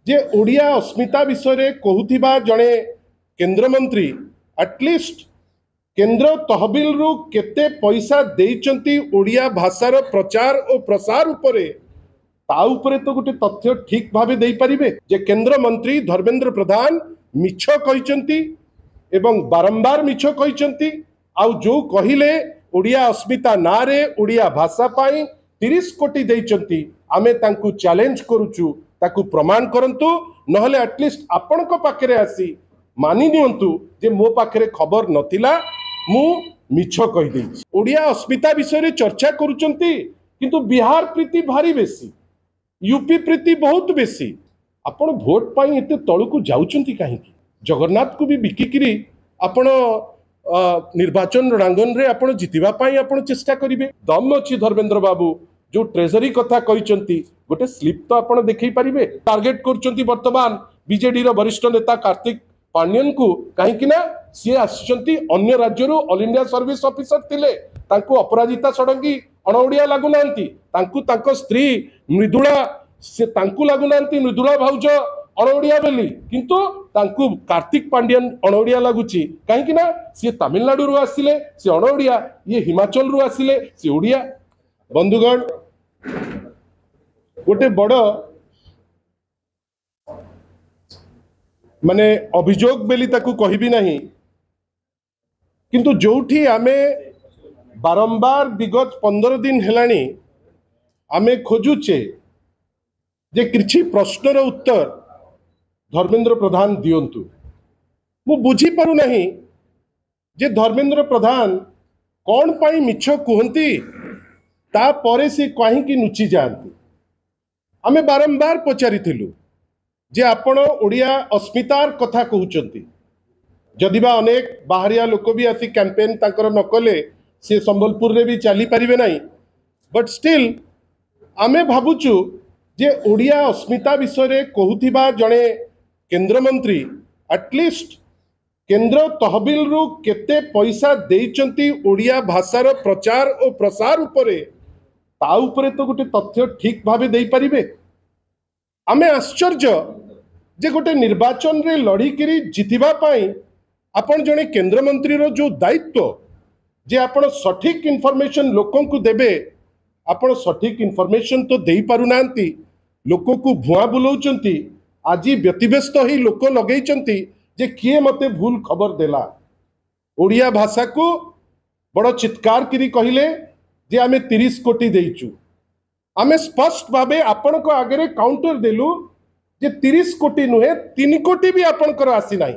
जे ओडिया अस्मिता विषय कहूथिबा जड़े केंद्रमंत्री एटलिस्ट केंद्र तहबिल रु केते पैसा देइचंती ओडिया भाषार प्रचार और प्रसार उपरे ता उपरे तो गोटे तथ्य ठीक भावे दे पारिबे जे केंद्र मंत्री धर्मेंद्र प्रधान मिछ कहिचंती एवं बारंबार मिछ कहिचंती आउ जो कहिले ओडिया अस्मिता नारे ओडिया भाषा पाई 30 कोटी देइचंती आमे तांकु चैलेंज करूचु ताकु प्रमाण करंतु नहले एटलिस्ट आपण को पाखरे आसी मानि नियंतु जे मो पाखरे खबर नथिला मु मिछ कहि देछि। ओडिया अस्मिता विषय रे चर्चा करूचंती किंतु बिहार प्रीति भारी बेसी यूपी प्रीति बहुत बेसी आपण भोट पाई एते तळुकु जाउचंती काहेकि जगन्नाथ को भी बिकिकिरी आपण निर्वाचन रणांगन रे आपण जितिबा पाई आपण चेष्टा करिवे दम अछि धर्मेंद्र बाबू जो ट्रेजरी कथा कहिचंती गोटे स्लिप तो आपण देखै परिबे टार्गेट करचंती वर्तमान बीजेडी रो वरिष्ठ नेता कार्तिक पांड्यन को काहेकि ना सी आछंती अन्य राज्य रो ऑल इंडिया सर्विस ऑफिसर थिले तांको अपराजिता सडंगी अणओडिया लागु नांती तांको तांको स्त्री मृदुला से तांको लागु नांती मृदुला भाउज अणओडिया बेली किंतु तांको कार्तिक पांड्यन अणओडिया लागुची काहेकि ना सी तमिलनाडु रो आसिले सी अणओडिया ये हिमाचल रो आसिले सी ओडिया। बंधुगण गोटे बड़ माने अभियोग बेली ताकू कहबी नहीं किंतु जोठी आमे बारंबार विगत 15 दिन हेलानी आमे खोजुचे जे किछि प्रश्नर उत्तर धर्मेंद्र प्रधान दियंतु मु बुझी पारु नहीं जे धर्मेंद्र प्रधान कौन पाई मिछ कहती ता परे से कहीं नुची जाती आमे बारंबार पचारिथिलु जे आपण ओडिया अस्मितार कथा कहउचंती जदिबा अनेक बाहरिया लोक भी आसी कैंपेन तांकर नकले से संबलपुर रे भी चली पारिबे नहीं बट स्टिल आमे भाबुचु जे ओडिया अस्मिता विषय कहूथिबा जड़े केंद्र मंत्री एटलिस्ट केंद्र तहबिल रु केते पैसा देइचंती ओडिया भाषार प्रचार और प्रसार उपरे ता उपरे तो गोटे तथ्य ठीक भावे दे पारिबे आमे आश्चर्य जे गोटे निर्वाचन रे लड़ीकिरी जितिबा पाई आपण जने केंद्र मंत्री रो जो दायित्व जे आपण सठिक इनफॉरमेशन लोकों को देबे आपण सठिक इनफॉरमेशन तो देई पारु नांती लोकों को भुआ बुलाउचंती आज व्यतिव्यस्त ही लोक लगेइचंती जे किए मते भूल खबर देला ओडिया भाषा को बड़ चित्कार करी कहिले जे आमे 30 कोटी देइचु आमे स्पष्ट भावे आपण को आगे काउंटर देलु जे 30 कोटी नुहे 3 कोटी भी आपण को आसी नाही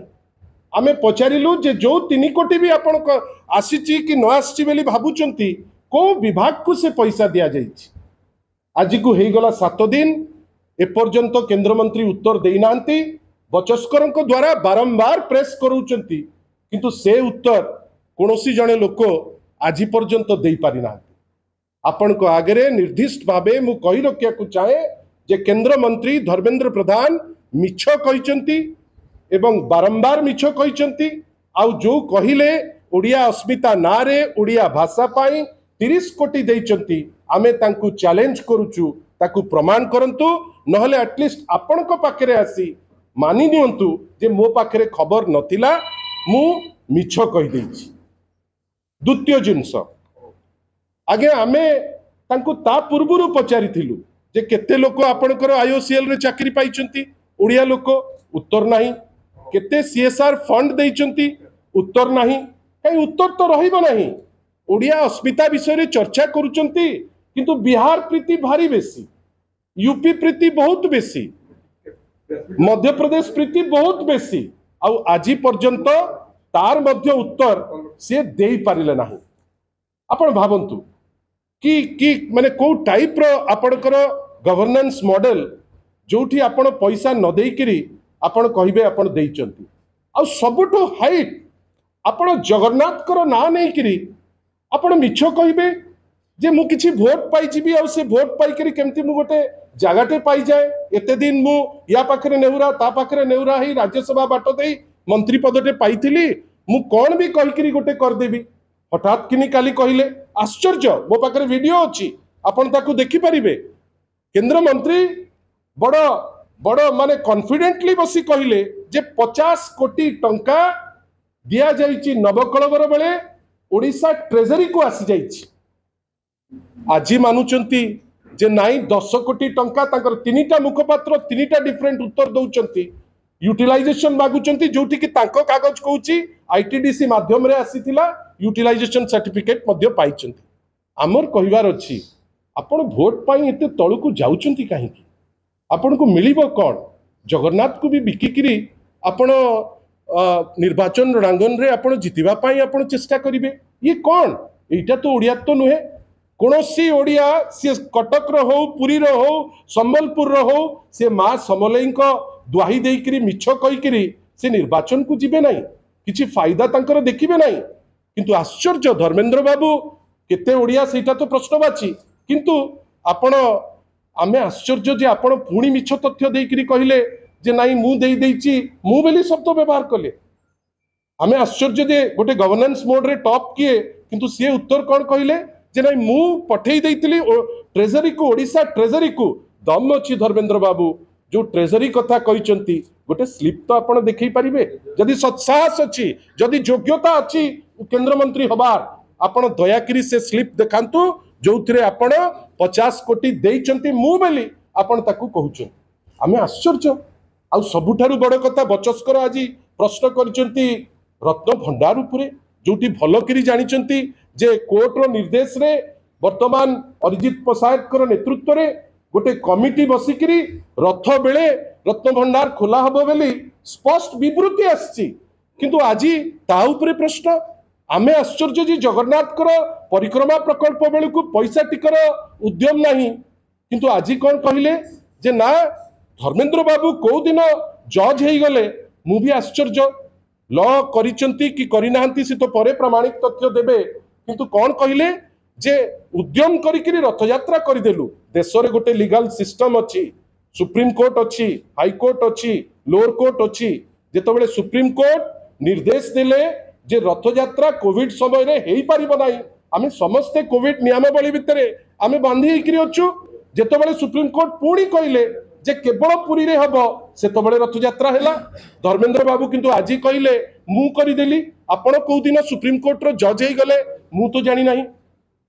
आमे पचारिलु जे जो 3 कोटी भी आपण को आसीची कि न आसी बेली भाबुचंती को विभाग को से पैसा दिया जाइछि आज को हेई गला 7 दिन एपर्यंत केंद्र मंत्री उत्तर देइनांती बचस्कर द्वारा बारंबार प्रेस करूचंती किंतु से उत्तर कोनोसी जने लोक आज पर्यंत दे पारि ना आपण को आगे निर्दिष्ट भावे मु कहि रखिया को चाहे जे केंद्र मंत्री धर्मेंद्र प्रधान मिछ कहिचंती एवं बारंबार मिछ कहिचंती आउ जो कहिले ओडिया अस्मिता नारे ओडिया भाषा पाई 30 कोटी देइचंती आमे तांकु चैलेंज करूचु ताकु प्रमाण करंतु नहले एटलिस्ट आपण को पाखरे आसी मानि नियंतु जे मो पाखरे खबर नथिला मु मिछ कहि देछि। द्वितीय जिनस आगे आमे तांकु ता पूर्वरु पचारिथिलु जे केते लोक आपणकर आईओसीएल रे चाकरी पाइचंती ओडिया लोक उत्तर नाही केते सीएसआर फंड देइचंती उत्तर नाही कई उत्तर तो रहिबो नाही ओडिया अस्मिता विषय रे चर्चा करूचंती किंतु बिहार प्रीति भारी बेसी यूपी प्रीति बहुत बेसी मध्य प्रदेश प्रीति बहुत बेसी आउ आज पर्यंत तार मध्य उत्तर से दे पारिले नाही। आपण भावंतु कि माने को टाइप रो आपणकर गवर्नेंस मॉडल जोठी आपण पैसा न देइकिरी आपण कहिबे आपण देइचंती आ सबटो हाइट आपण जगन्नाथ कर ना नेइकिरी आपण मिछ कहिबे जे मु किछि भोट पाई जिबी आ से भोट पाई करी केमती मु गोटे जगाटे पाई जाए एते दिन मु या पाखरे नेहुरा ता पाखरे नेहुरा ही राज्यसभा बाट देई मंत्री पदटे पाइथिली मु कोन भी कहिकरी गोटे कर देबी हठात किनी काली कहिले आश्चर्य मो पाखरे वीडियो अछि आपण ताकू देखि परिबे केंद्र मंत्री बड़ बड़ माने कॉन्फिडेंटली बसी कहले जे 50 कोटी टंका दिया जाइछि नवकलवर बेले ओडिशा ट्रेजरी को आसी जाइछि। आज मानुचंती जे नाई 10 कोटी टंका तांकर तीनिटा मुखपात्र तीनिटा डिफरेंट उत्तर दउचंती यूटिलाइजेशन मागुचंती जोठी कि तांको कागज कहूची आईटीडीसी माध्यम रे आसीथिला यूटिलाइजेशन सर्टिफिकेट मध्य पाइचंती। आमर कहिवार अछि आपण भोट पाई एते तळुकु जाउचंती काहेकि आपण को मिलिबो कोन जगन्नाथ को भी बिकिकिरी आपण निर्वाचन रणांगन रे आपण जितिबा पाई आपण चेष्टा करिवे ये कोन एटा तो ओडिया तो नुहे कोनोसी ओडिया से कटक रो हो पुरी रो हो संबलपुर रो हो से मां समलेई को दुआही देइकरी मिछ कहिकरी से निर्वाचन को जिबे नाही किछि फायदा तांकर देखिबे नाही। किंतु आश्चर्य धर्मेंद्र बाबू केते ओडिया सेटा तो प्रश्नवाची किंतु आपण आमे आश्चर्य जे आपण पुणी मिछ तथ्य देइकरी कहिले जे नाही मु देई देइची मु बेली शब्द व्यवहार कले। आमे आश्चर्य जे गोटे गवर्नेंस मोड रे टॉप किए किंतु से उत्तर कोन कहिले जे नहीं मु पठेई देइतली ट्रेजरी को ओडिशा ट्रेजरी को दम अछि धर्मेंद्र बाबू जो ट्रेजरी कथा कहिचंती गोटे स्लिप तो आपण देखै परिबे जदि सत्साहस अछि जदि योग्यता अछि केंद्र मंत्री हबार आपण दयाकरी से स्लिप देखांतु जोथिरे आपण 50 कोटी देइचंती मु बेली आपण ताकू कहउछ। आमे आश्चर्य आ सबुठारु बड़ कथा बचस्कर आज प्रश्न करिचंती रत्न भंडार उपरे जोटी भलकरी जानिचंती जे कोर्ट रो निर्देश रे वर्तमान अरिजित पसायत नेतृत्व रे गोटे कमिटी बसिकरी रथ बेले रत्न भंडार खोला हबो बेली स्पष्ट विवृत्ति आछि किंतु आज ता उपरे प्रश्न आमे आश्चर्य जी जगन्नाथ कर परिक्रमा प्रकल्प बेलू को पैसा टिकर उद्यम नहीं किंतु आज कौन कहले जे ना धर्मेंद्र बाबू को दिन जज हो गले मु भी आश्चर्य लॉ करिचंती कि करिनांती से तो परे प्रमाणिक तथ्य देबे किंतु कौन कहले जे उद्यम करिकरी रथ यात्रा करदेलु देश रे गोटे लीगल सिस्टम अछि सुप्रीम कोर्ट अछि हाई कोर्ट अछि लोअर कोर्ट अछि जेतबेले सुप्रीम कोर्ट निर्देश देले जे रथ यात्रा कोविड समय रे हेई परिबो नाही आमे समस्त कोविड नियमावली भितरे आमे बांधी हेकरी अछु जेतबेले सुप्रीम कोर्ट पूरी कहले जे केवल पुरी रे हबो सेतबेले रथ यात्रा हैला धर्मेंद्र बाबू किंतु आजी कहले मु करि देली आपण को दिन सुप्रीम कोर्ट रो जज हे गले मु तो जानि नाही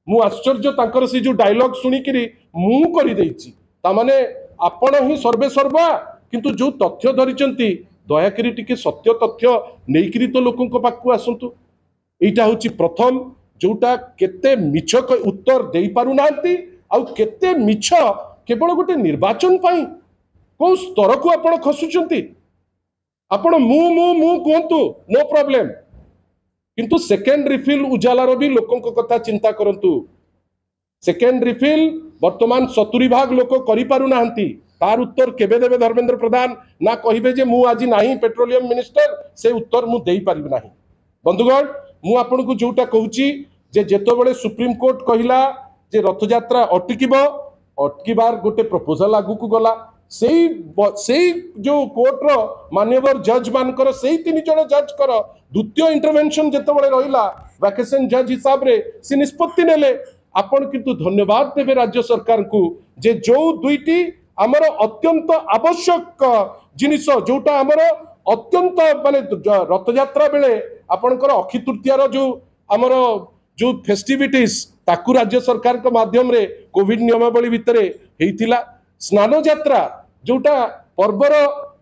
मु आश्चर्य तांकर से जो डायलॉग सुनी करी मु करि देइची ता माने आपण ही सर्वे सर्वा किंतु जो तथ्य धरिचंती दया करी टिके सत्य तथ्य नेइकरी तो लोकन को पाकु आसंतु एटा होची प्रथम जोटा केते मिछ उत्तर देई पारु नांती आ केते मिछ केवल गोटे निर्वाचन पाई को स्तर को आपण खसुचंती आपण मु मु मु कहंतु नो प्रॉब्लम किंतु सेकेंड रिफिल उजाला रो भी लोकन को कथा चिंता करंतु सेकेंड रिफिल वर्तमान 70 भाग लोक करि पारु नांती तार उत्तर केबे देबे धर्मेंद्र प्रधान ना कहिबे जे मु आज नाही पेट्रोलियम मिनिस्टर से उत्तर मु देई पारिबे नाही। बंधुगण मु आपन को जोटा कहूची जे जेतो बेले सुप्रीम कोर्ट कहिला जे रथ यात्रा अटकीबार गोटे प्रपोजल आगु को गला सेई जो कोर्ट रो मान्यवर जज मानकर सेई 3 जण जज कर द्वितीय इंटरवेंशन जेतो बेले रहिला वैकेशन जज हिसाब रे से निष्पत्ति नेले आपण किंतु धन्यवाद देबे राज्य सरकार को जे जो दुईटी आमर अत्यंत आवश्यक जिनिस जोटा आमर अत्यंत माने रथ यात्रा बेले आपनकर अक्षय तृतीया रो जो आमर जो फेस्टिविटीज ताकू राज्य सरकार के माध्यम रे कोविड नियमावली भितरे हेइतिला स्नान यात्रा जोटा पर्वर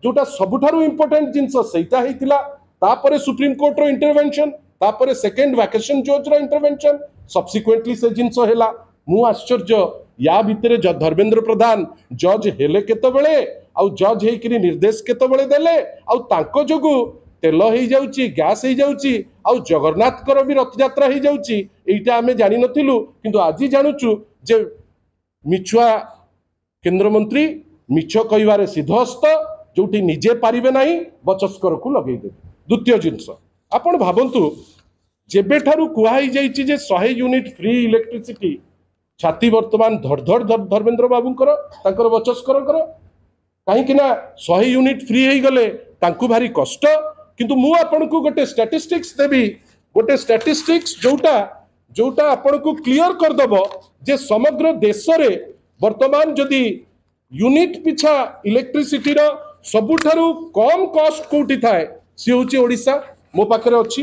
जोटा सबुठारु इंपोर्टेंट जिंस सेटा हेइतिला तापरे सुप्रीम कोर्ट रो इंटरवेंशन तापरे सेकेंड वैकेशन जज रो इंटरवेंशन सब्सिक्वेंटली से जिंस हेला मु आश्चर्य या भितरे धर्मेंद्र प्रधान जज हेले केतबेले आ जज हेकरी निर्देश केतबेले देले आ तांको जोगु तेल हो जाउची गैस हो जाउची आ जगन्नाथ कर भी रथ यात्रा हो जाउची एटा आमे जानि नथिलु किंतु आजि जानुचु जे मिछुआ केंद्र मंत्री मिछ कहिबारे सिद्धहस्त जोटी निजे पारिबे नाही बचस्कर को लगेई देबे। द्वितीय जिंस आपण भाबंतु जेबे ठारू कुहाई जाइची जे 100 यूनिट फ्री इलेक्ट्रिसिटी छाती वर्तमान धड़ धर्मेंद्र बाबूंकर तांकर बचस्करकर कहीं कि ना 100 यूनिट फ्री हो गले तांकु भारी कष्ट किंतु मु आपन को गोटे स्टैटिस्टिक्स देबी गोटे स्टैटिस्टिक्स जोटा जोटा आपन को क्लियर कर दबो जे समग्र देश रे वर्तमान जदि यूनिट पिछा इलेक्ट्रिसिटी रो सबुठारु कम कॉस्ट कोठी थाए सी होची ओडिशा मो पाखरे अछि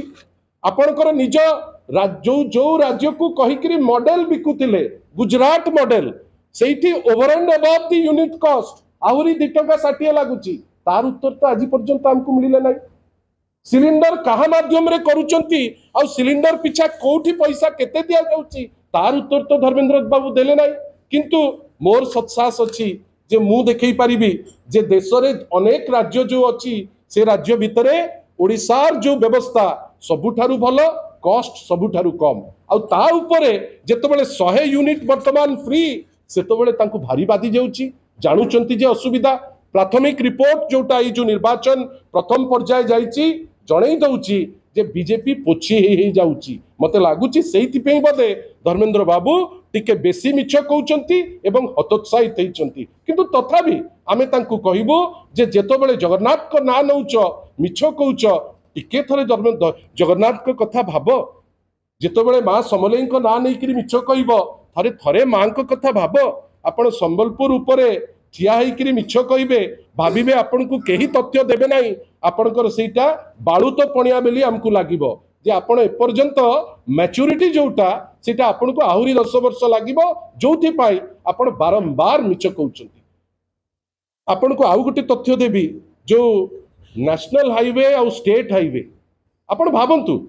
आपणकर निज जो राज्य को कहिकरी मॉडल बिकुतिले गुजरात मॉडल सेठी over and above the unit cost आहुरी 2 टका 60 लागुची तार उत्तर तो आज पर्यंत हमको मिलिले नाही सिलिंडर कहा माध्यम रे करूचंती आ सिलिंडर पिछा कोठी पैसा केते दिया जाउची तार उत्तर तो धर्मेंद्र बाबू देले नाही किंतु मोर सत्साहस अछि जे मु देखै परिबी जे देश रे अनेक राज्य जो अछि से राज्य भितरे ओडिसार जो व्यवस्था सबुठारु भलो कॉस्ट सबुठारु कम आ ता उपरे जेतबेले 100 यूनिट वर्तमान फ्री सेतबेले तांको भारी बादी जाउची जानुचंती जे असुविधा प्राथमिक रिपोर्ट जोटा ई जो निर्वाचन प्रथम पर्याय जाइची जणै दउची जे बीजेपी पोछी हे जाउची मते लागुची सेहिति पे बदे धर्मेंद्र बाबू टिके बेसी मिछ कहउचंती एवं हतोत्साहित हेचंती किंतु तथापि आमे तांको कहिबो जे जेतबेले जगन्नाथ को ना नउच मिछ कहउच टिके थरे जगन्नाथ को कथा भाबो जेतबेले मां समलेई को ना नै करी मिछ कहइबो थरे थरे मां को कथा भाबो आपण संबलपुर उपरे ठिया होइकरी मिछ कहिबे भाबिबे आपण को केही तथ्य देबे नाही आपणकर सेटा बाळुत पणिया बेली हमकु लागिबो जे आपण एपर्यंत मैच्योरिटी जोटा सेटा आपण को आहुरी 10 वर्ष लागिबो जोथि पाई आपण बारंबार मिछ कहउचंती आपण को आउ गोटे तथ्य देबी जो नेशनल हाईवे और स्टेट हाईवे आपण भाबंतु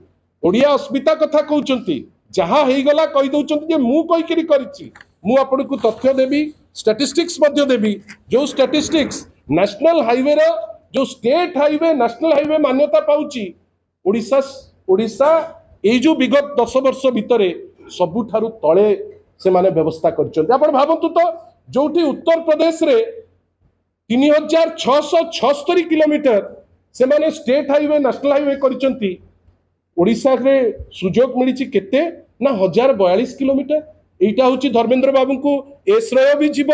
ओडिया अस्मिता कथा कहउचंती जहा हेई गला कहि दउचंती जे मु कहि करी करिछि मु आपण को तथ्य देबी स्टैटिस्टिक्स मध्य देबी जो स्टैटिस्टिक्स नेशनल हाईवे रो जो स्टेट हाईवे नेशनल हाईवे मान्यता पाउची ओडिसा ओडिसा ए जो विगत 10 वर्ष भितरे सबुठारु तळे से माने व्यवस्था करचंती आपण भाबंतु तो जोठी उत्तर प्रदेश रे 3676 किलोमीटर से माने स्टेट हाईवे नेशनल हाईवे करचंती ओडिसा रे सुजोग मिलिची केते ना 1042 किलोमीटर एटा होची धर्मेंद्र बाबू को ए श्रेय भी जीव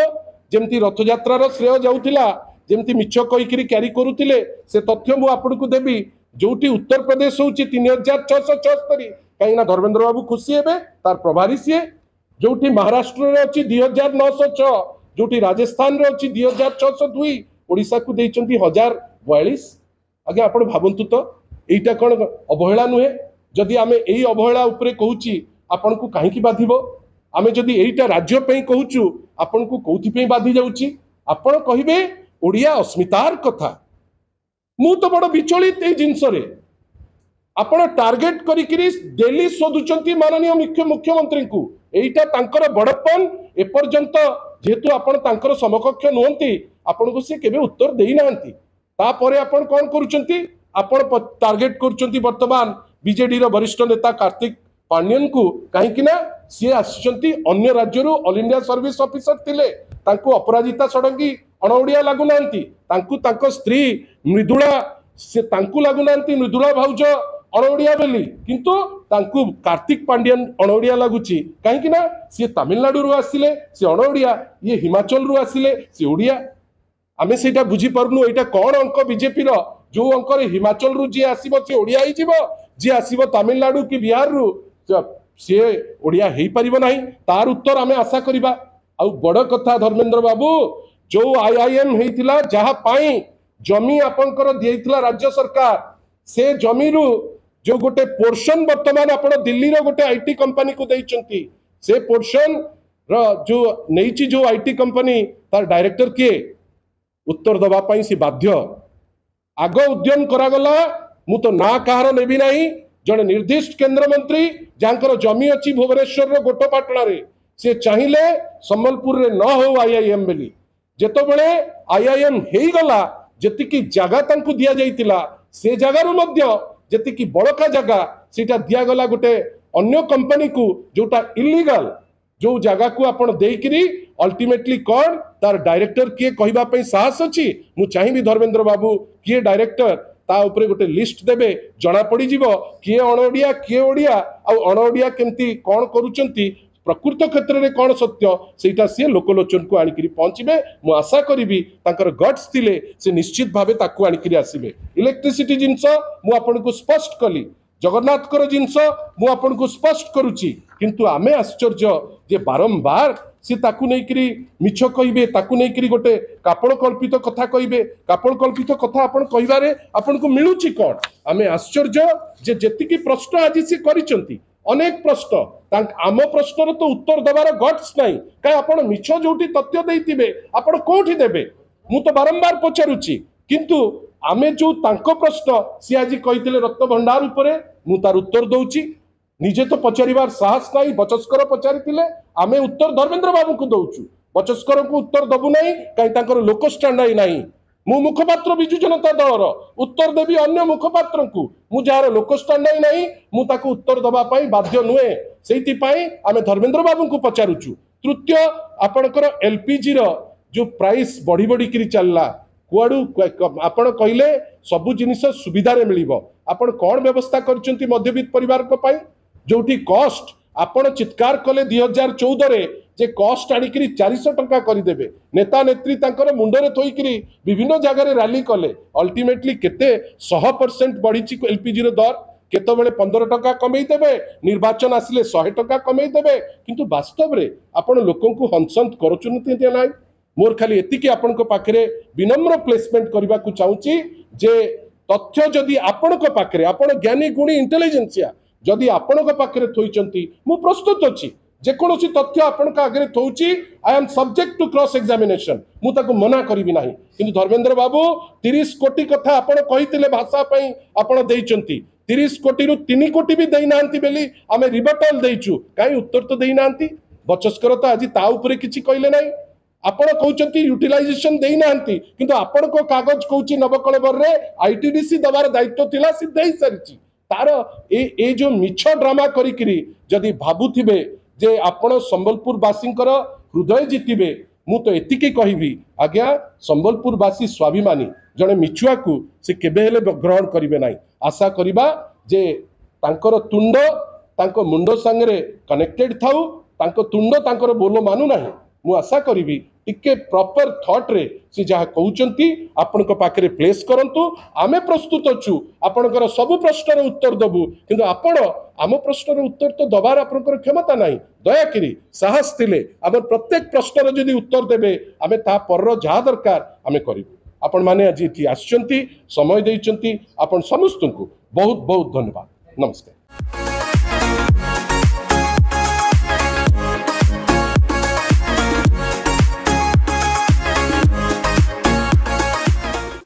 जेमती रथ यात्रा श्रेय जाउथिला जेमती मिछ कहिकरी क्यारी करूथिले से तथ्य मु आपन को देबी जोटी उत्तर प्रदेश होची 3676 कहीं धर्मेंद्र बाबू खुशी हेबे तार प्रभारी सीए जोटी महाराष्ट्र रे अछि 2906 जोटी राजस्थान रे अछि 2602 ओडिसा को देइचंती 1042 आगे आपण भाबंतु तो एटा कोन अवहेला नुहे जदि आमे एई अवहेला उपरे कहूची आपण को काहे की बाधिबो आमे जदि एइटा राज्य पे कहूचु आपण को कोथि पे बाधी जाउची आपण कहिबे ओडिया अस्मितार कथा मु तो बड़ विचलित ए जिंस रे आपण टार्गेट करिकरी डेली सोधुचंती माननीय मुख्यमंत्री को एइटा तांकर बड़पन एपर्यंत जेतु आपण तांकर समकक्ष नहंती आपण को से केबे उत्तर देई नांती तापरे आपण कोन करूचंती आपण टार्गेट करूचंती वर्तमान बीजेडी रो वरिष्ठ नेता कार्तिक पांड्यन को कहीं कि ना सी आसचंती अन्य राज्यरू ऑल इंडिया सर्विस ऑफिसर थिले तांको अपराजिता सडंगी अणओडिया लागु नांती तांको तांको स्त्री मृदुला से तांको लागु नांती मृदुला भाउज अणओडिया बेली किंतु तांको कार्तिक पांड्यन अणओडिया लागुची कहीं कि ना सी तमिलनाडु रु आसिले से अणओडिया ये हिमाचल रु आसिले से ओडिया आमे सेटा बुझी परनु एटा कोन अंक बीजेपी रो जो अंक रे हिमाचल रु जे आसीबो से ओडिया ही जीवो जे आसीबो तमिलनाडु की बिहार रु सी ओडिया हेई परिबो नाही तार उत्तर आमे आशा करिबा आ बड़ कथा धर्मेंद्र बाबू जो आईआईएम हेइतिला जहा पाई जमी आपनकर दियैतिला राज्य सरकार से जमी रु जो गोटे पोर्शन वर्तमान आपण दिल्ली रो गोटे आईटी कंपनी को देइचंती से पोर्शन रो जो नेइची जो आईटी कंपनी तार डायरेक्टर के उत्तर दबा पाई से बाध्य आग उद्यम करागला मु तो ना कहार नेबी नाही जड़े निर्दिष्ट केंद्र मंत्री जहाँकर जमी अच्छी भुवनेश्वर रो गोटपाटणा रे से चाहिए संबलपुर रे न हो आईआईएम बेली जेतबेले आईआईएम हेई गला जेतिकी जगह तांकु दिया जाइतिला से जगह रो मध्य जेतिकी बड़का जगह सेटा दिया गला गोटे अन्य कंपनी को जोटा इलीगल जो जगह को आपण देइकरी अल्टीमेटली कौन तार डायरेक्टर किए कहबा पई साहस अछि मु चाहिबी धर्मेंद्र बाबू किए डायरेक्टर ता उपरे गोटे लिस्ट देबे जना पड़ी जीवो किए अणओडिया किए ओडिया आ अणओडिया केमती कौन करूचंती प्रकृत क्षेत्र में कौन सत्य सेटा सी लोकलोचन को आनिकरी पहुंचबे मु आशा करिबी तांकर गट्स थिले से निश्चित भाबे ताकू आनिकरी आसीबे इलेक्ट्रिसिटी जिंस मु आपन को स्पष्ट कली जगन्नाथ जिनस मु आपन को स्पष्ट करुच्ची किंतु आमे आश्चर्य जे बारंबार सी ताकू नेकरी मिछ कहिबे ताकू नेकरी गोटे कापड़ कल्पित कथा कहिबे कापड़ कल्पित कथा आपन कहिबारे आपन को मिलुची कोन आमे आश्चर्य जे जेतिकी प्रश्न आज सी करिसंती अनेक प्रश्न आम प्रश्नर तो उत्तर देवार गट्स नहीं कहीं आपण मिछ जोटी तथ्य देइतिबे आपण कोठी देबे मु तो बारंबार पचारुची किंतु आमे जो तांको प्रश्न सी आज कहिथिले रत्न भंडार उपरे मु तार उत्तर दउची निजे तो पचारिबार साहस नहीं बचस्कर पचारिथिले आमे उत्तर धर्मेंद्र बाबू को दउचु बचस्कर को उत्तर दबु नहीं कहीं तांकर लोक स्टैंडर्ड नहीं मु मुखपात्र बिजु जनता दलर उत्तर देवी अन्य मुखपात्र को मु जार लोक स्टैंडर्ड नहीं मु ताको उत्तर दबा पाई बाध्य नुहे सेति पाई आमे धर्मेंद्र बाबू को पचारुचु तृतीय आपणकर एलपीजी रो जो प्राइस बढ़ी बढ़ी करी चलला कुआडू आपण कहले सबु जिनिस सुविधा रे मिलिबो आपण कोन व्यवस्था करचंती मध्यवित्त परिवार को पाई जोठी कॉस्ट आपण चित्कार कले 2014 रे जे कॉस्ट आनिकरी 400 टंका करदेवे नेता नेत्री तांकर मुंडरे थोइकरी विभिन्न जगह रैली कले अल्टीमेटली केते 100% बढ़ी एलपीजी रो दर केतबेले 15 टंका कमई देबे निर्वाचन आसिले 100 टंका कमई देबे किंतु वास्तव रे आपण लोकन को हंसंत करचुनती नाही मोर खाली एतिकी आपण को पाखरे विनम्र प्लेसमेंट करबा को चाहूची जे तथ्य जदि आपण को पाखरे आपण ज्ञानी गुणी इंटेलिजेंसिया जदि आपण को पाखरे थोइचंती मु प्रस्तुत अछि जे कोनोसी तथ्य आपण का आगे थोउची I am subject to cross examination मु ताको मना करिवि नाही किंतु धर्मेंद्र बाबू 30 कोटी कथा आपण कहितिले भाषा पई आपण देइचंती 30 कोटी रु 3 कोटी भी देई नांती बेली आमे रिबटल देइचु काई उत्तर तो देई नांती बचस्कर तो आज ता ऊपर किछि कइले नाही आपण कहउचंती यूटिलाइजेशन देई नांती किंतु आपण को कागज कहउची नवकलेबर रे आईटीडीसी दबार दायित्व थिला सी देई सारिची तार ए जो मिछ ड्रामा करिकरी जदि भाबुथिबे जे आपण संबलपुर वासींकर हृदय जितिबे मु तो एतिकी कहिबी आज्ञा संबलपुर वासी स्वाभिमानी जने मिछुआ को से केबे हेले ग्रहण करिवे नाही आशा करिबा जे तांकर तुंड तांको मुंडो संगे कनेक्टेड थाउ तांको तुंड तांकर बोलो मानु नाही मु आशा करिबी टिके प्रॉपर थॉट रे से जहा कहउचंती आपण को पाखरे प्लेस करंतु आमे प्रस्तुत अछु आपणकर सब प्रश्नर उत्तर दबु किंतु आपण आम प्रश्नर उत्तर तो दबार आपणकर क्षमता नाही दया करी साहस थिले आम प्रत्येक प्रश्नर जदि उत्तर देबे आमे ता पर जहा दरकार आमे करिबु आपण माने आज इति आछंती समय देइचंती आपण समस्त को बहुत बहुत धन्यवाद नमस्कार।